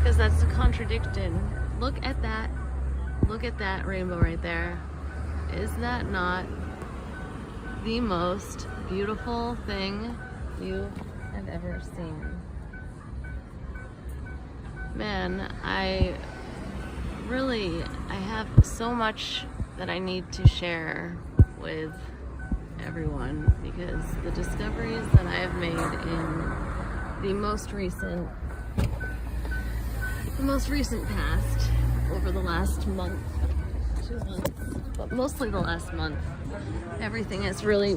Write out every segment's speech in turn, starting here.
because that's contradicting. Look at that rainbow right there. Is that not the most beautiful thing you have ever seen? Man, I have so much that I need to share with everyone, because the discoveries that I have made in the most recent past, over the last month, 2 months, but mostly the last month, everything has really,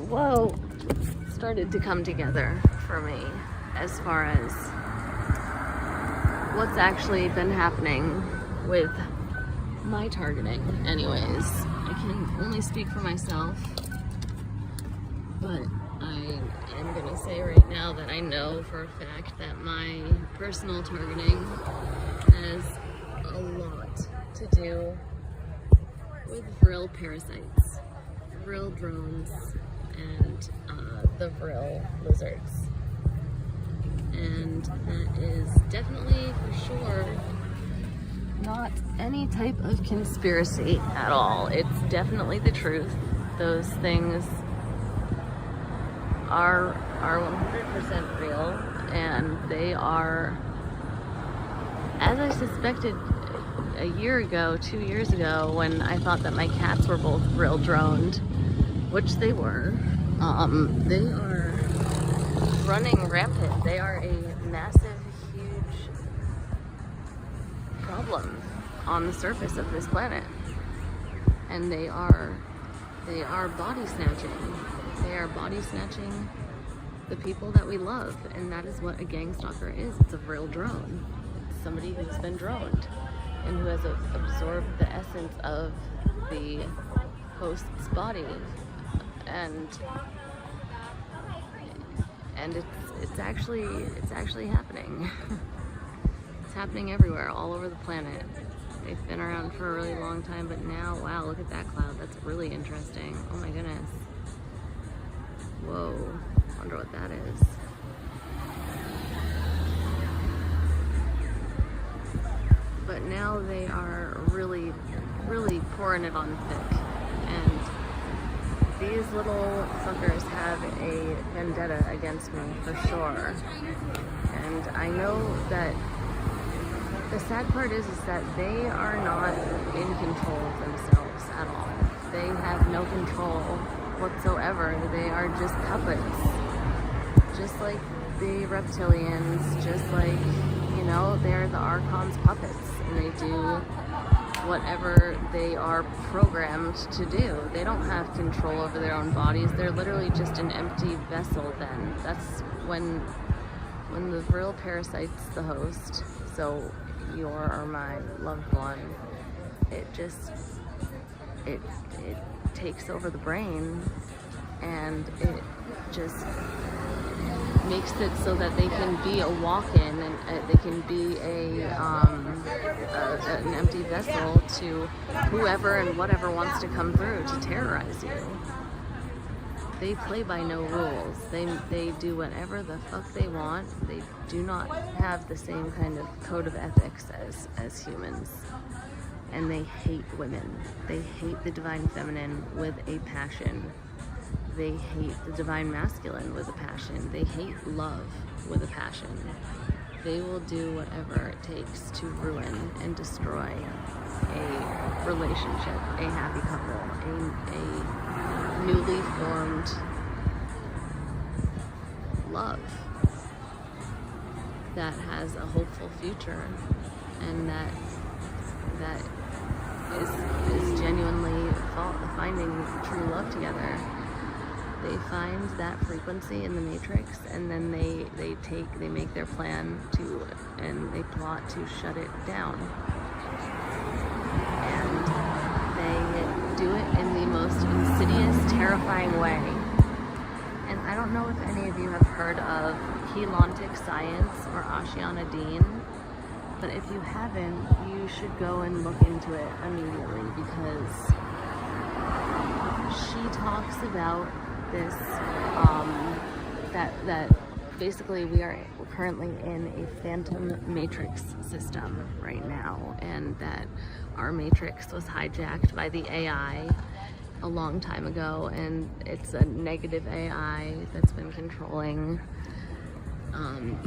started to come together for me as far as what's actually been happening with my targeting. Anyways, I can only speak for myself, but I am gonna say right now that I know for a fact that my personal targeting has a lot to do with vril parasites, vril drones, and the vril lizards. And that is definitely, for sure, not any type of conspiracy at all. It's definitely the truth. Those things are 100% real, and they are, as I suspected a year ago, 2 years ago, when I thought that my cats were both vril droned, which they were. They are running rampant. They are a massive, huge problem on the surface of this planet, and they are body snatching. They are body snatching the people that we love, and that is what a gang stalker is. It's a vril drone. It's somebody who's been droned and who has absorbed the essence of the host's body, and it's actually happening. It's happening everywhere, all over the planet. They've been around for a really long time, but now, wow, look at that cloud. That's really interesting. Oh my goodness. Whoa, wonder what that is. But now they are really, really pouring it on thick. And these little fuckers have a vendetta against me, for sure. And I know that the sad part is that they are not in control of themselves at all. They have no control whatsoever. They are just puppets. Just like the reptilians, just like, they're the Archon's puppets, and they do whatever they are programmed to do. They don't have control over their own bodies. They're literally just an empty vessel then. That's when the vril parasite's the host, so your or my loved one, it takes over the brain, and it just makes it so that they can be a walk-in, and they can be an empty vessel to whoever and whatever wants to come through to terrorize you. They play by no rules. They do whatever the fuck they want. They do not have the same kind of code of ethics as humans. And they hate women. They hate the divine feminine with a passion. They hate the divine masculine with a passion. They hate love with a passion. They will do whatever it takes to ruin and destroy a relationship, a happy couple, a newly formed love that has a hopeful future, and that is genuinely finding true love together. They find that frequency in the matrix, and then they make their plan and they plot to shut it down. And they do it in the most insidious, terrifying way. And I don't know if any of you have heard of Helontic Science or Ashiana Dean, but if you haven't, you should go and look into it immediately, because she talks about this, that basically we're currently in a phantom matrix system right now, and that our matrix was hijacked by the AI a long time ago, and it's a negative AI that's been controlling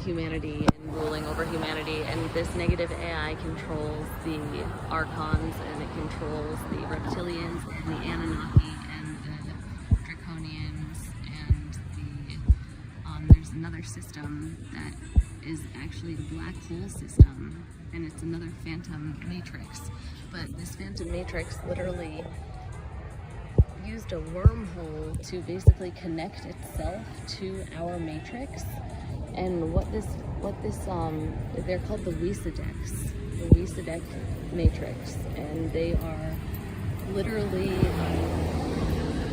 humanity and ruling over humanity, and this negative AI controls the Archons, and it controls the reptilians and the Anunnaki and the Draconians, and there's another system that is actually the black hole system, and it's another phantom matrix. But this phantom matrix literally used a wormhole to basically connect itself to our matrix. And what this they're called the Y2Mate matrix, and they are literally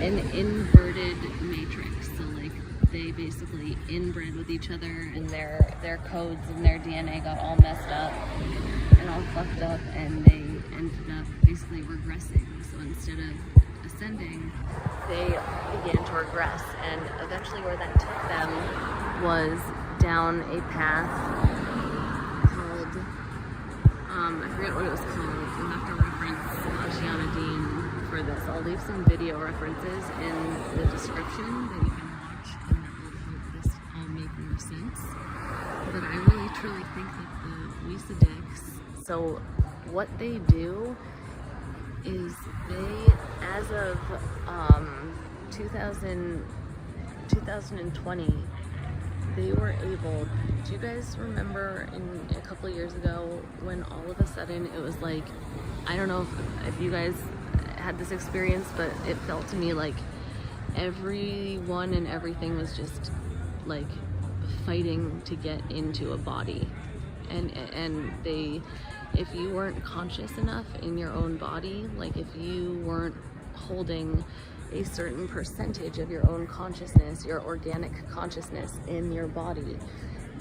an inverted matrix. So like they basically inbred with each other, and their codes and their DNA got all messed up and all fucked up, and they ended up basically regressing. So instead of ascending, they began to regress, and eventually where that took them was down a path called, I forget what it was called. You'll have to reference Ashiana Dean for this. I'll leave some video references in the description that you can watch, and that will help this all make more sense. But I really truly think that the Y2Mate, so what they do is they, as of 2020, they were able, do you guys remember in a couple of years ago when all of a sudden it was like, I don't know if you guys had this experience, but it felt to me like everyone and everything was just like fighting to get into a body, and they, if you weren't conscious enough in your own body, like if you weren't holding a certain percentage of your own consciousness, your organic consciousness in your body,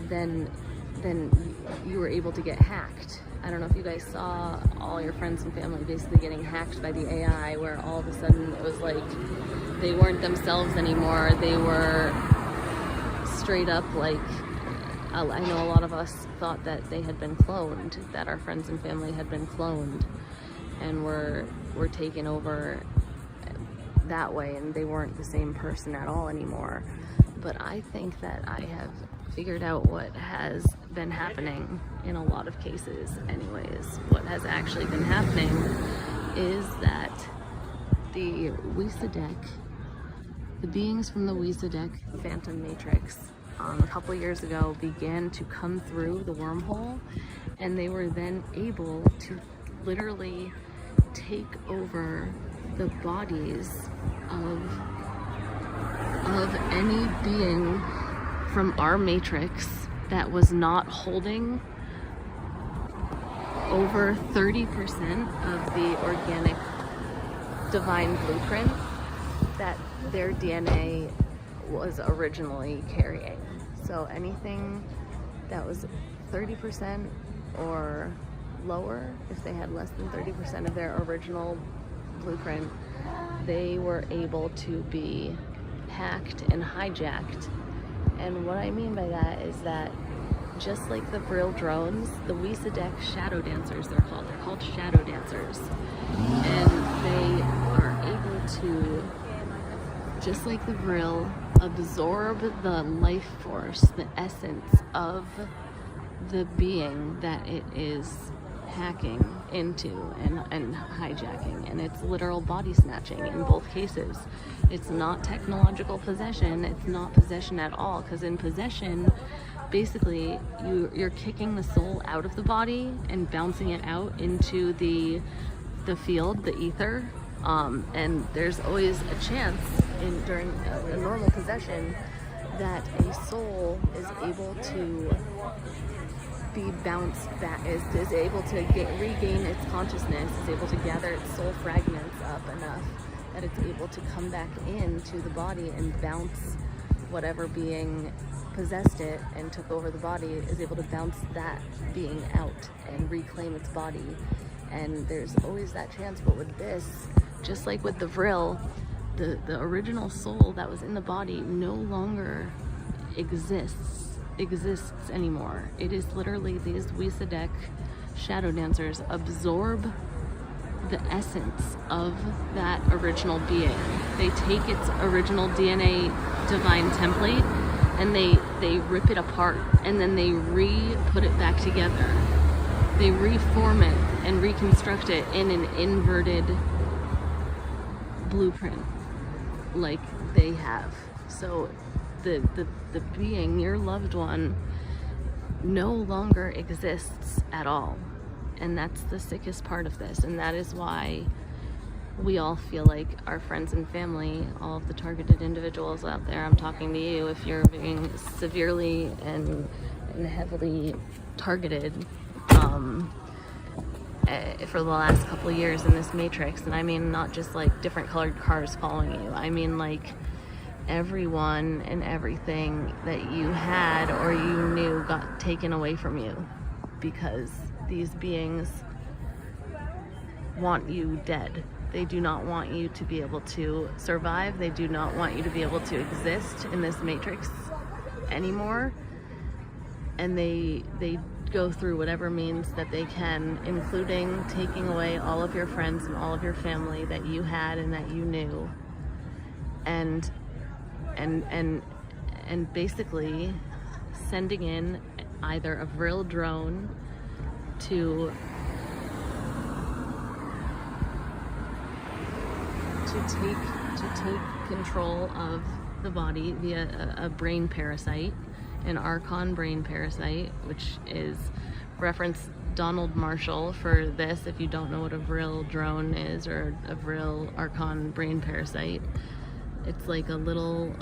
then you were able to get hacked. I don't know if you guys saw all your friends and family basically getting hacked by the AI, where all of a sudden it was like they weren't themselves anymore. They were straight up like, I know a lot of us thought that they had been cloned, that our friends and family had been cloned and were taken over that way, and they weren't the same person at all anymore. But I think that I have figured out what has been happening in a lot of cases anyways. What has actually been happening is that the Y2Mate, the beings from the Y2Mate Phantom Matrix, a couple years ago began to come through the wormhole, and they were then able to literally take over the bodies of any being from our matrix that was not holding over 30% of the organic divine blueprint that their DNA was originally carrying. So anything that was 30% or lower, if they had less than 30% of their original blueprint, they were able to be hacked and hijacked. And what I mean by that is that just like the Vril drones, the Y2Mate shadow dancers, they're called shadow dancers, and they are able to, just like the Vril, absorb the life force, the essence of the being that it is hacking into and hijacking, and it's literal body snatching in both cases. It's not technological possession, it's not possession at all, because in possession, basically you're kicking the soul out of the body and bouncing it out into the field, the ether, and there's always a chance during a normal possession that a soul is able to be bounced back, is able to regain its consciousness, is able to gather its soul fragments up enough that it's able to come back into the body and bounce whatever being possessed it and took over the body, is able to bounce that being out and reclaim its body. And there's always that chance. But with this, just like with the Vril, the original soul that was in the body no longer exists. exists anymore. It is literally these Y2Mate shadow dancers absorb the essence of that original being. They take its original DNA divine template and they rip it apart, and then they put it back together. They reform it and reconstruct it in an inverted blueprint like they have. So the being, your loved one, no longer exists at all. And that's the sickest part of this. And that is why we all feel like our friends and family, all of the targeted individuals out there, I'm talking to you if you're being severely and heavily targeted for the last couple of years in this matrix. And I mean not just like different colored cars following you. I mean like everyone and everything that you had or you knew got taken away from you, because these beings want you dead. They do not want you to be able to survive. They do not want you to be able to exist in this matrix anymore. And they go through whatever means that they can, including taking away all of your friends and all of your family that you had and that you knew. And basically sending in either a Vril drone to take control of the body via a brain parasite, an Archon brain parasite, which is reference Donald Marshall for this if you don't know what a Vril drone is, or a Vril Archon brain parasite. It's like a little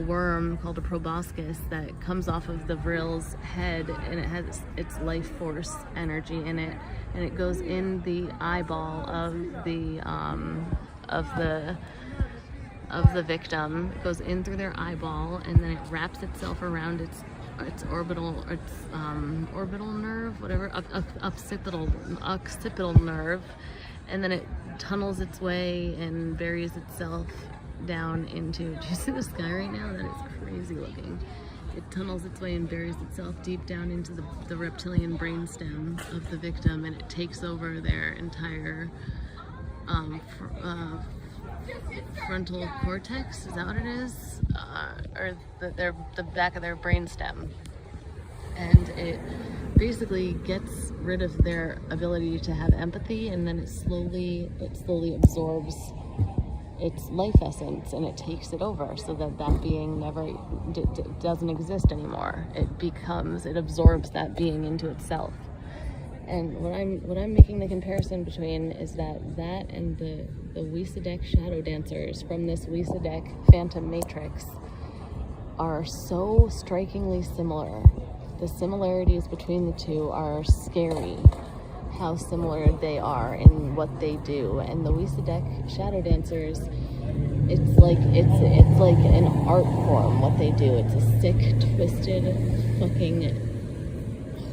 worm called a proboscis that comes off of the Vril's head, and it has its life force energy in it, and it goes in the eyeball of the victim. It goes in through their eyeball, and then it wraps itself around its orbital nerve, whatever, occipital nerve, and then it tunnels its way and buries itself down into, do you see the sky right now? That is crazy looking. It tunnels its way and buries itself deep down into the reptilian brainstem of the victim, and it takes over their entire frontal cortex, is that what it is? Or the back of their brainstem. And it basically gets rid of their ability to have empathy, and then it slowly absorbs its life essence, and it takes it over, so that being never doesn't exist anymore. It absorbs that being into itself. And what I'm making the comparison between is that and the Y2Mate shadow dancers from this Y2Mate phantom matrix are so strikingly similar. The similarities between the two are scary, how similar they are in what they do. And the Y2Mate shadow dancers, it's like an art form what they do. It's a sick, twisted, fucking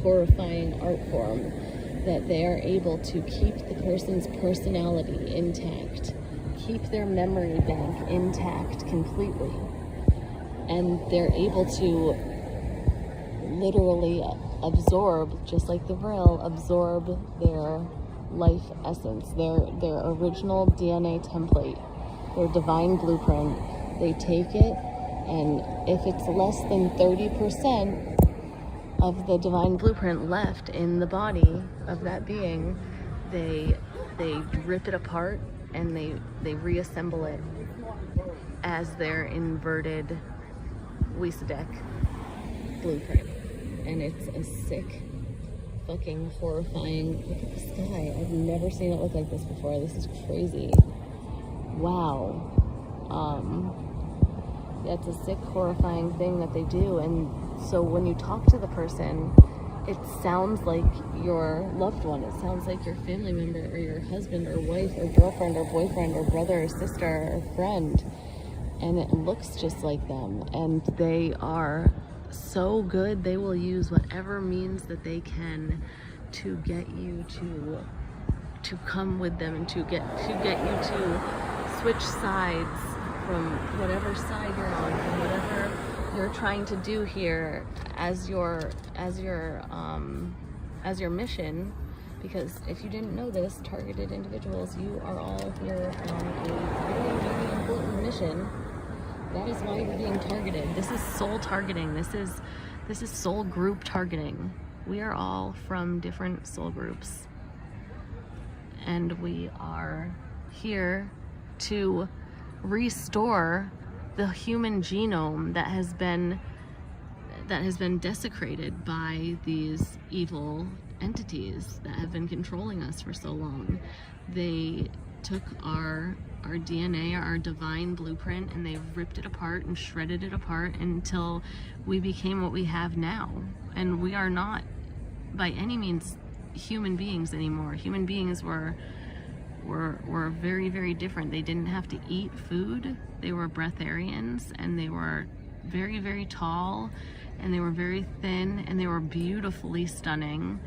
horrifying art form that they are able to keep the person's personality intact, keep their memory bank intact completely, and they're able to literally absorb, just like the Vril, absorb their life essence, their original DNA template, their divine blueprint. They take it, and if it's less than 30% of the divine blueprint left in the body of that being, they rip it apart and they reassemble it as their inverted Y2Mate blueprint. And it's a sick, fucking horrifying, look at the sky. I've never seen it look like this before. This is crazy. Wow. Yeah, it's a sick, horrifying thing that they do. And so when you talk to the person, it sounds like your loved one. It sounds like your family member, or your husband or wife or girlfriend or boyfriend or brother or sister or friend. And it looks just like them. And they are so good, they will use whatever means that they can to get you to come with them, and to get you to switch sides from whatever side you're on, from whatever you're trying to do here as your mission. Because if you didn't know this, targeted individuals, you are all here on a very, very important mission. That is why you're being targeted. This is soul targeting. This is soul group targeting. We are all from different soul groups. And we are here to restore the human genome that has been desecrated by these evil entities that have been controlling us for so long. They took our DNA, our divine blueprint, and they ripped it apart and shredded it apart until we became what we have now. And we are not by any means human beings anymore. Human beings were very, very different. They didn't have to eat food. They were breatharians, and they were very, very tall, and they were very thin, and they were beautifully stunning,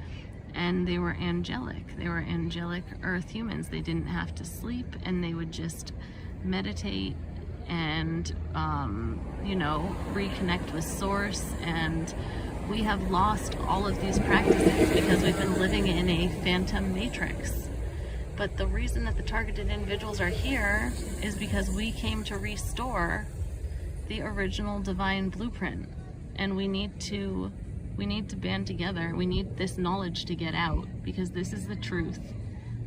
and they were angelic. They were angelic earth humans. They didn't have to sleep, and they would just meditate and reconnect with source. And we have lost all of these practices because we've been living in a phantom matrix. But the reason that the targeted individuals are here is because we came to restore the original divine blueprint. And we need to band together. We need this knowledge to get out, because this is the truth.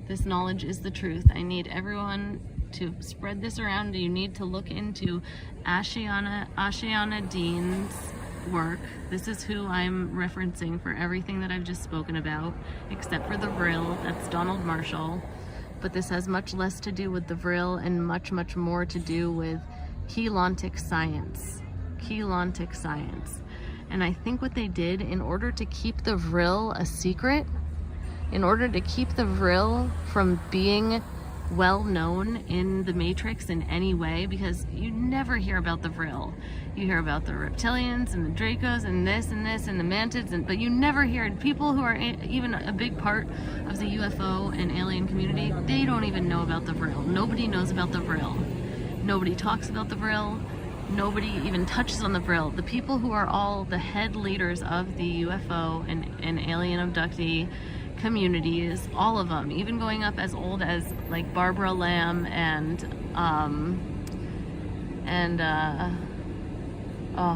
This knowledge is the truth. I need everyone to spread this around. You need to look into Ashiana Dean's work. This is who I'm referencing for everything that I've just spoken about, except for the Vril. That's Donald Marshall. But this has much less to do with the Vril and much, much more to do with Keylontic science. Keylontic science. And I think what they did, in order to keep the Vril a secret, in order to keep the Vril from being well known in the Matrix in any way, because you never hear about the Vril. You hear about the reptilians and the Dracos and this and the mantids, but you never hear people who are even a big part of the UFO and alien community. They don't even know about the Vril. Nobody knows about the Vril. Nobody talks about the Vril. Nobody even touches on the Vril. The people who are all the head leaders of the UFO and alien abductee communities, all of them, even going up as old as like Barbara Lamb and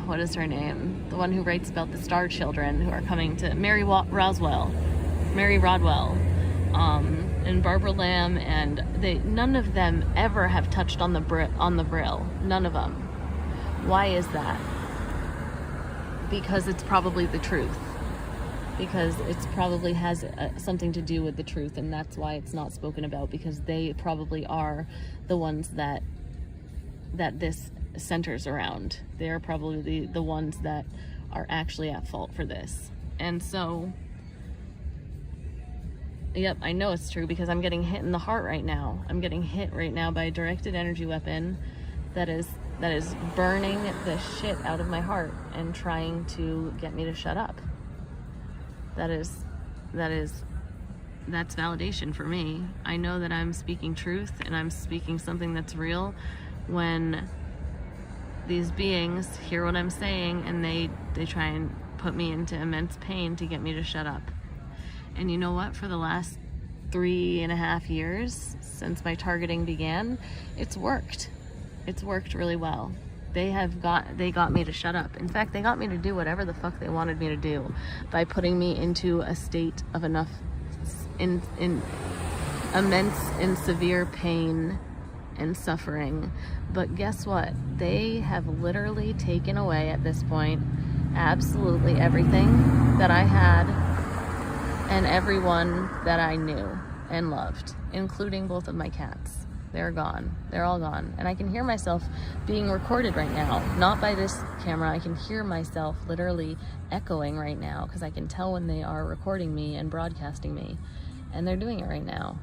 what is her name? The one who writes about the Star Children who are coming to Mary Rodwell, and Barbara Lamb, and none of them ever have touched on the Vril. None of them. Why is that? Because it's probably the truth. Because it probably has something to do with the truth, and that's why it's not spoken about, because they probably are the ones that this centers around. They're probably the ones that are actually at fault for this. And so, yep, I know it's true because I'm getting hit in the heart right now. I'm getting hit right now by a directed energy weapon that is burning the shit out of my heart and trying to get me to shut up. That's validation for me. I know that I'm speaking truth and I'm speaking something that's real when these beings hear what I'm saying and they try and put me into immense pain to get me to shut up. And you know what? For the last 3.5 years since my targeting began, it's worked. It's worked really well. They got me to shut up. In fact, they got me to do whatever the fuck they wanted me to do by putting me into a state of enough in immense and severe pain and suffering. But guess what? They have literally taken away at this point absolutely everything that I had and everyone that I knew and loved, including both of my cats. They're gone. They're all gone. And I can hear myself being recorded right now. Not by this camera. I can hear myself literally echoing right now because I can tell when they are recording me and broadcasting me. And they're doing it right now.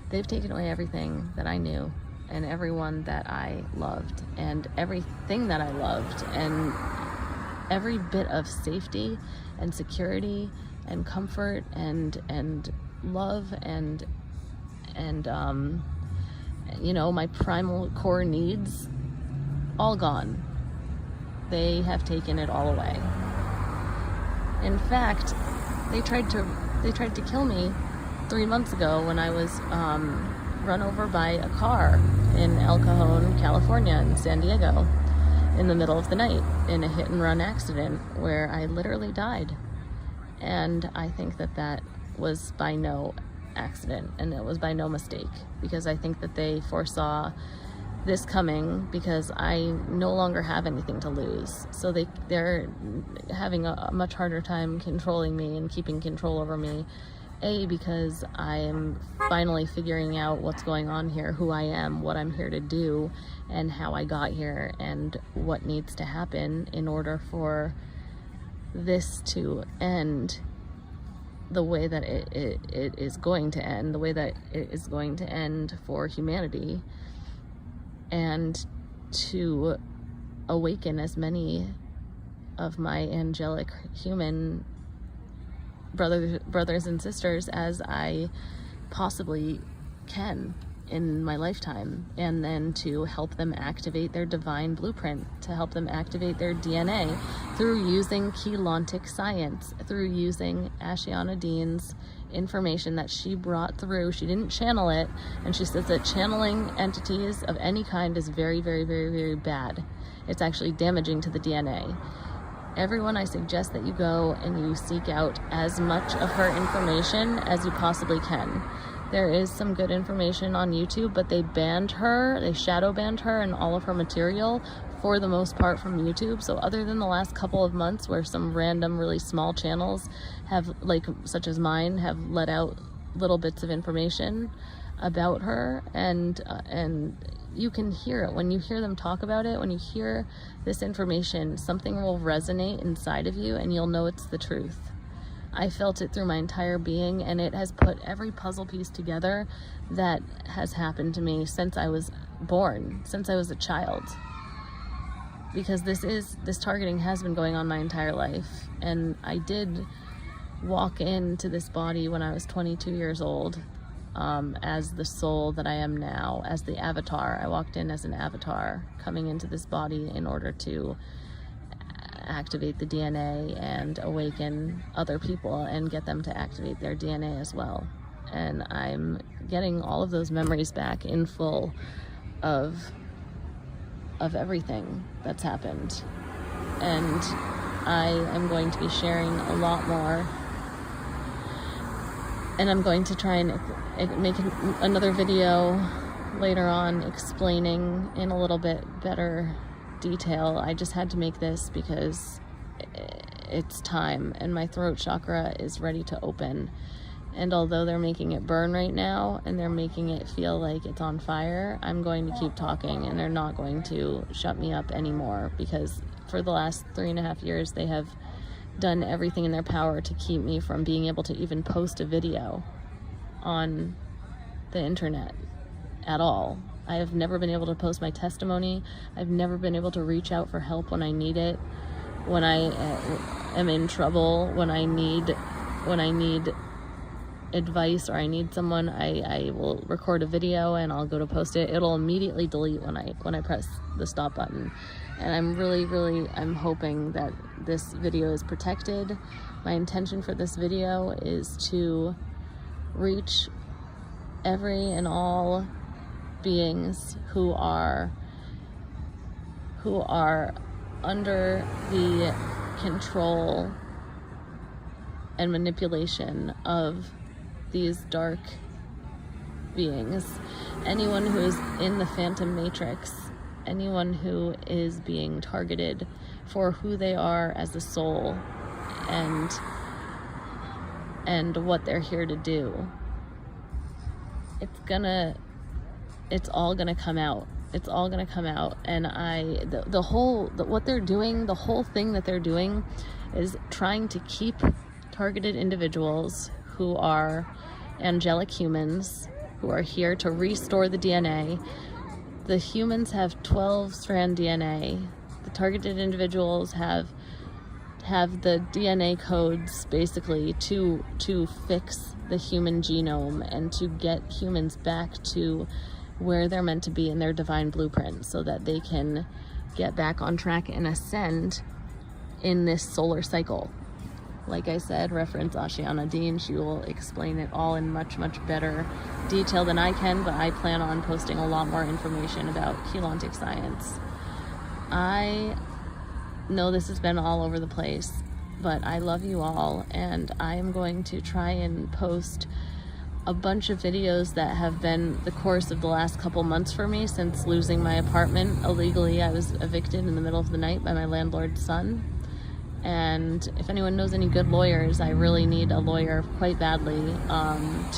They've taken away everything that I knew and everyone that I loved and everything that I loved and every bit of safety and security and comfort and love and my primal core needs, all gone. they have taken it all away. In fact, they tried to kill me 3 months ago when I was run over by a car in El Cajon, California, in San Diego, in the middle of the night, in a hit and run accident where I literally died. And I think that that was by no accident, and it was by no mistake, because I think that they foresaw this coming, because I no longer have anything to lose. So they're having a much harder time controlling me and keeping control over me. A, because I am finally figuring out what's going on here, who I am, what I'm here to do, and how I got here, and what needs to happen in order for this to end the way that it is going to end, the way that it is going to end for humanity, and to awaken as many of my angelic human brothers and sisters as I possibly can in my lifetime, and then to help them activate their divine blueprint, to help them activate their DNA through using Keylontic science, through using Ashiana Dean's information that she brought through. She didn't channel it, and she says that channeling entities of any kind is very, very, very, very bad. It's actually damaging to the DNA. Everyone, I suggest that you go and you seek out as much of her information as you possibly can. There is some good information on YouTube, but they shadow banned her and all of her material for the most part from YouTube. So other than the last couple of months where some random really small channels have, like such as mine, have let out little bits of information about her, and you can hear it when you hear them talk about it. When you hear this information, something will resonate inside of you, and you'll know it's the truth. I felt it through my entire being, and it has put every puzzle piece together that has happened to me since I was born, since I was a child. Because this targeting has been going on my entire life, and I did walk into this body when I was 22 years old, as the soul that I am now, as the avatar. I walked in as an avatar coming into this body in order to activate the DNA and awaken other people and get them to activate their DNA as well. And I'm getting all of those memories back in full of everything that's happened. And I am going to be sharing a lot more, and I'm going to try and make another video later on explaining in a little bit better detail. I just had to make this because it's time, and my throat chakra is ready to open. And although they're making it burn right now and they're making it feel like it's on fire, I'm going to keep talking, and they're not going to shut me up anymore, because for the last 3.5 years they have done everything in their power to keep me from being able to even post a video on the internet at all. I have never been able to post my testimony. I've never been able to reach out for help when I need it, when I am in trouble, when I need advice, or I need someone. I will record a video and I'll go to post it. It'll immediately delete when I press the stop button. And I'm hoping that this video is protected. My intention for this video is to reach every and all beings who are under the control and manipulation of these dark beings. Anyone who is in the Phantom Matrix, anyone who is being targeted for who they are as a soul and what they're here to do. It's all gonna come out. It's all gonna come out. And what they're doing, the whole thing that they're doing is trying to keep targeted individuals who are angelic humans, who are here to restore the DNA. The humans have 12-strand DNA. The targeted individuals have the DNA codes basically to fix the human genome and to get humans back to where they're meant to be in their divine blueprint, so that they can get back on track and ascend in this solar cycle. Like I said, reference Ashiana Dean. She will explain it all in much, much better detail than I can, but I plan on posting a lot more information about helontic science. I know this has been all over the place, but I love you all, and I am going to try and post a bunch of videos that have been the course of the last couple months for me since losing my apartment illegally. I was evicted in the middle of the night by my landlord's son. And if anyone knows any good lawyers, I really need a lawyer quite badly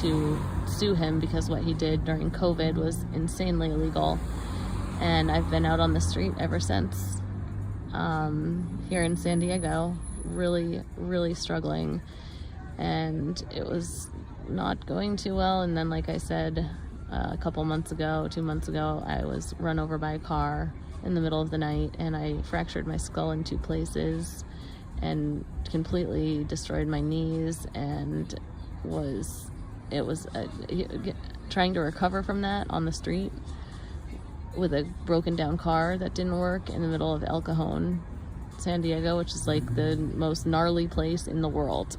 to sue him, because what he did during COVID was insanely illegal. And I've been out on the street ever since, here in San Diego, really, really struggling. And it was not going too well. And then, like I said, a couple months ago, 2 months ago, I was run over by a car in the middle of the night, and I fractured my skull in 2 places and completely destroyed my knees, and trying to recover from that on the street with a broken down car that didn't work in the middle of El Cajon, San Diego, which is like the most gnarly place in the world,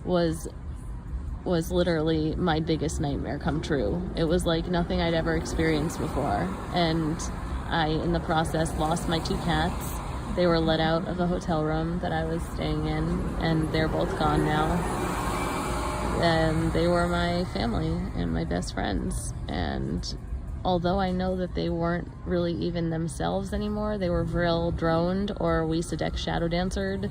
was literally my biggest nightmare come true. It was like nothing I'd ever experienced before, and I, in the process, lost my 2 cats. They were let out of the hotel room that I was staying in, and they're both gone now. And they were my family and my best friends. And although I know that they weren't really even themselves anymore, they were Vril droned or Weesadek shadow dancered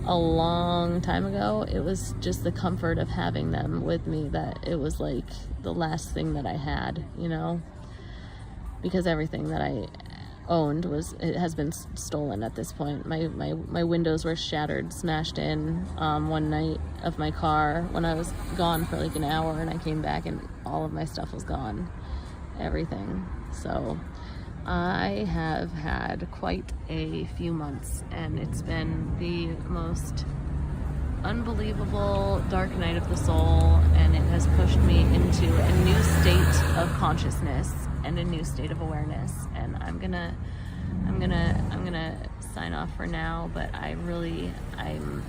a long time ago, it was just the comfort of having them with me that it was like the last thing that I had, you know? Because everything that I it has been stolen at this point. My windows were shattered, smashed in one night of my car when I was gone for like an hour, and I came back and all of my stuff was gone, everything. So I have had quite a few months, and it's been the most unbelievable dark night of the soul, and it has pushed me into a new state of consciousness and a new state of awareness. And I'm gonna sign off for now, but I'm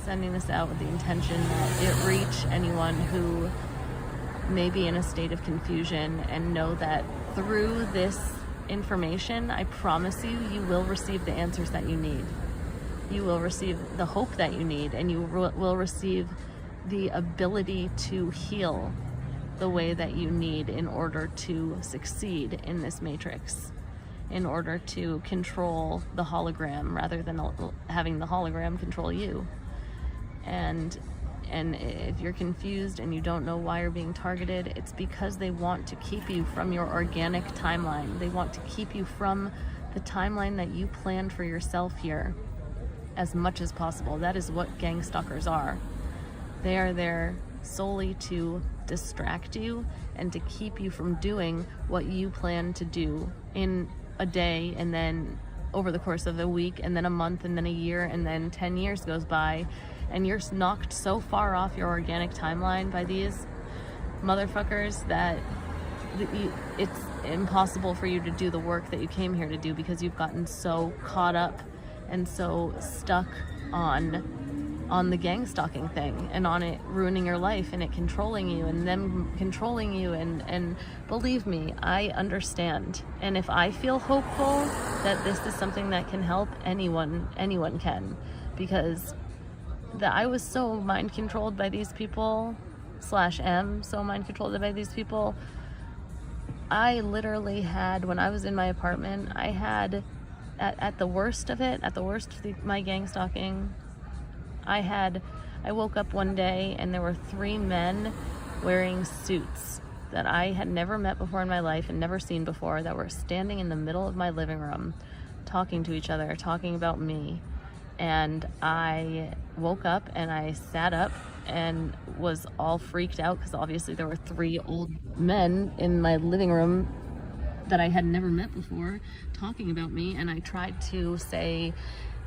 sending this out with the intention that it reach anyone who may be in a state of confusion, and know that through this information, I promise you, you will receive the answers that you need. You will receive the hope that you need, and you will receive the ability to heal the way that you need in order to succeed in this matrix, in order to control the hologram rather than having the hologram control you. And if you're confused and you don't know why you're being targeted, it's because they want to keep you from your organic timeline. They want to keep you from the timeline that you planned for yourself here as much as possible. That is what gang stalkers are. They are there solely to distract you and to keep you from doing what you plan to do in a day, and then over the course of a week, and then a month, and then a year, and then 10 years goes by, and you're knocked so far off your organic timeline by these motherfuckers that it's impossible for you to do the work that you came here to do, because you've gotten so caught up and so stuck on the gang stalking thing, and on it ruining your life, and it controlling you, and them controlling you, and believe me, I understand. And if I feel hopeful that this is something that can help anyone can, because I was so mind controlled by these people, /am so mind controlled by these people. I literally had, when I was in my apartment, I had, at the worst of it, my gang stalking, I woke up one day and there were 3 men wearing suits that I had never met before in my life and never seen before, that were standing in the middle of my living room, talking to each other, talking about me. And I woke up and I sat up and was all freaked out, because obviously there were 3 old men in my living room that I had never met before talking about me. And I tried to say,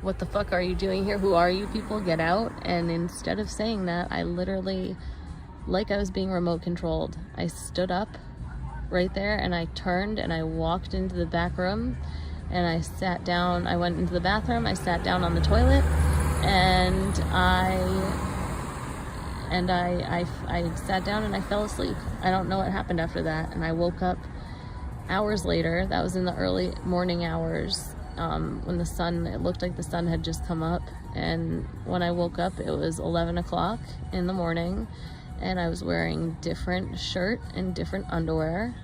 what the fuck are you doing here? Who are you people? Get out. And instead of saying that, I literally, like I was being remote controlled, I stood up right there and I turned and I walked into the back room and I sat down. I went into the bathroom, I sat down on the toilet, and I sat down and I fell asleep. I don't know what happened after that, and I woke up hours later. That was in the early morning hours, when it looked like the sun had just come up, and when I woke up it was 11 o'clock in the morning, and I was wearing different shirt and different underwear,